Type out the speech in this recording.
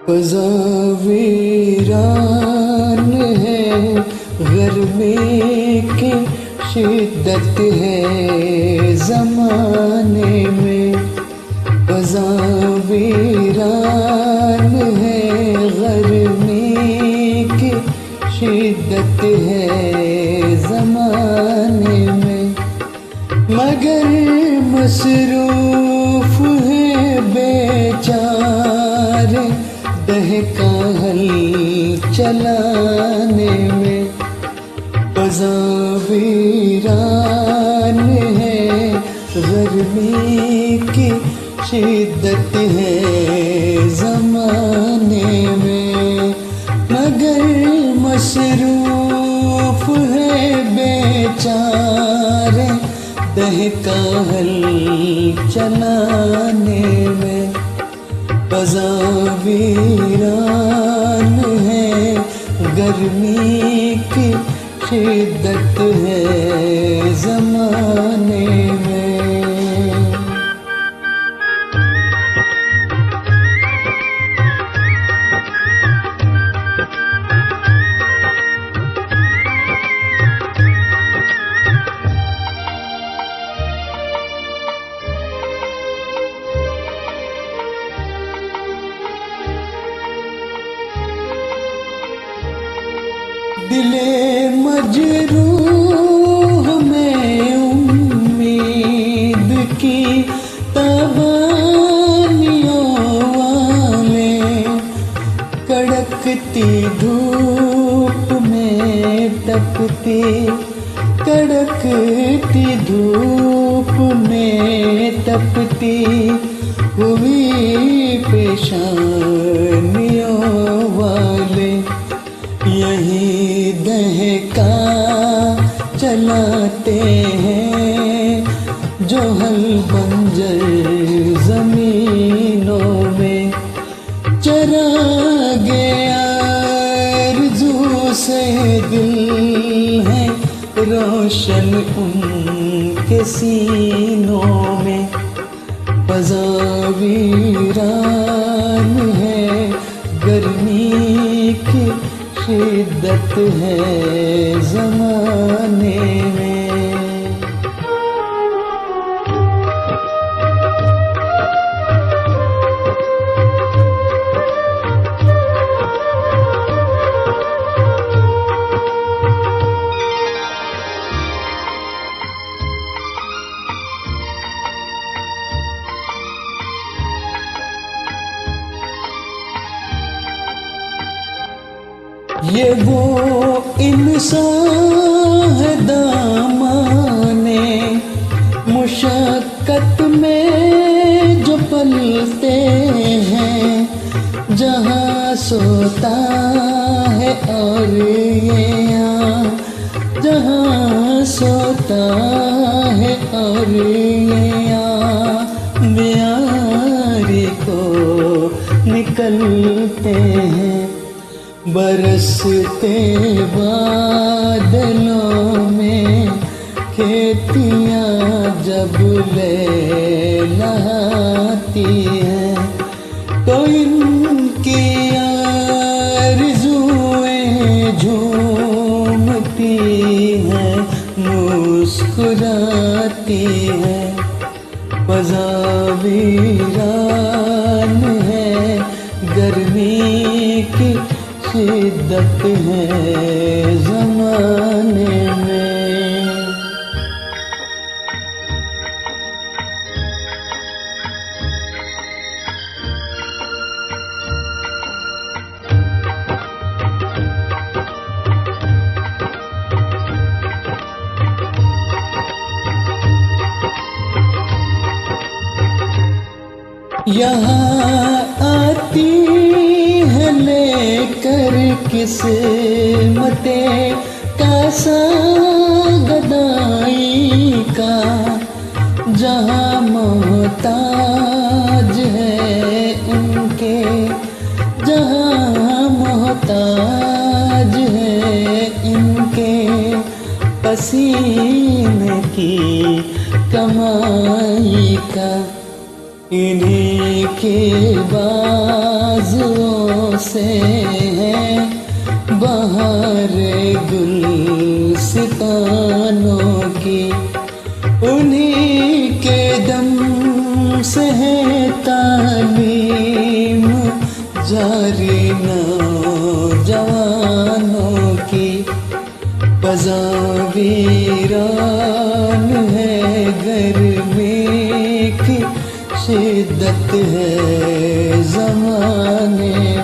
फ़ज़ा वीरान है, गर्मी की शिद्दत है ज़माने में। फ़ज़ा वीरान है, गर्मी की शिद्दत है ज़माने में। मगर मसरूफ़ है बेचारे दहका हल चलाने में। फ़ज़ा वीरान है, गर्मी की शिद्दत है ज़माने में। मगर मसरूफ़ है बेचारे दहका हल चलाने में। फ़ज़ा वीरान है, गर्मी की शिद्दत है ज़माने में। दिले मजरूह में उम्मीद की तवानियों वाले, कड़कती धूप में तपती, कड़कती धूप में तपती हुई पेशानियों वाले, यही दहका चलाते हैं जो हल बंजर ज़मीनों में। चरागे आरज़ू से दिल है रोशन उनके सीनों में। फ़ज़ा वीरान है, गर्मी की शिद्दत है ज़माने में। ये वो इंसान है दामाने मुशक्क़त में जो पलते हैं, जहाँ सोता है और ये जहाँ सोता है और ये मियारी को निकलते हैं। बरसते बादलों में खेतियाँ जब लहलहाती हैं, तो इनकी आरज़ुएं झूमती हैं, मुस्कुराती हैं। फ़ज़ा वीरान है, गर्मी की शिद्दत है ज़माने में। यहाँ आती है लेकर किस्मते का गदाई का, जहाँ मोहताज है उनके, जहाँ मोहताज है इनके पसीने की कमाई का। इन्हीं के बाजुओं से हैं बहार गुलसितानों की, उन्हीं के दम से है तालीम जारी नौजवानों की। फ़ज़ा वीरान है, गर्मी की शिद्दत है ज़माने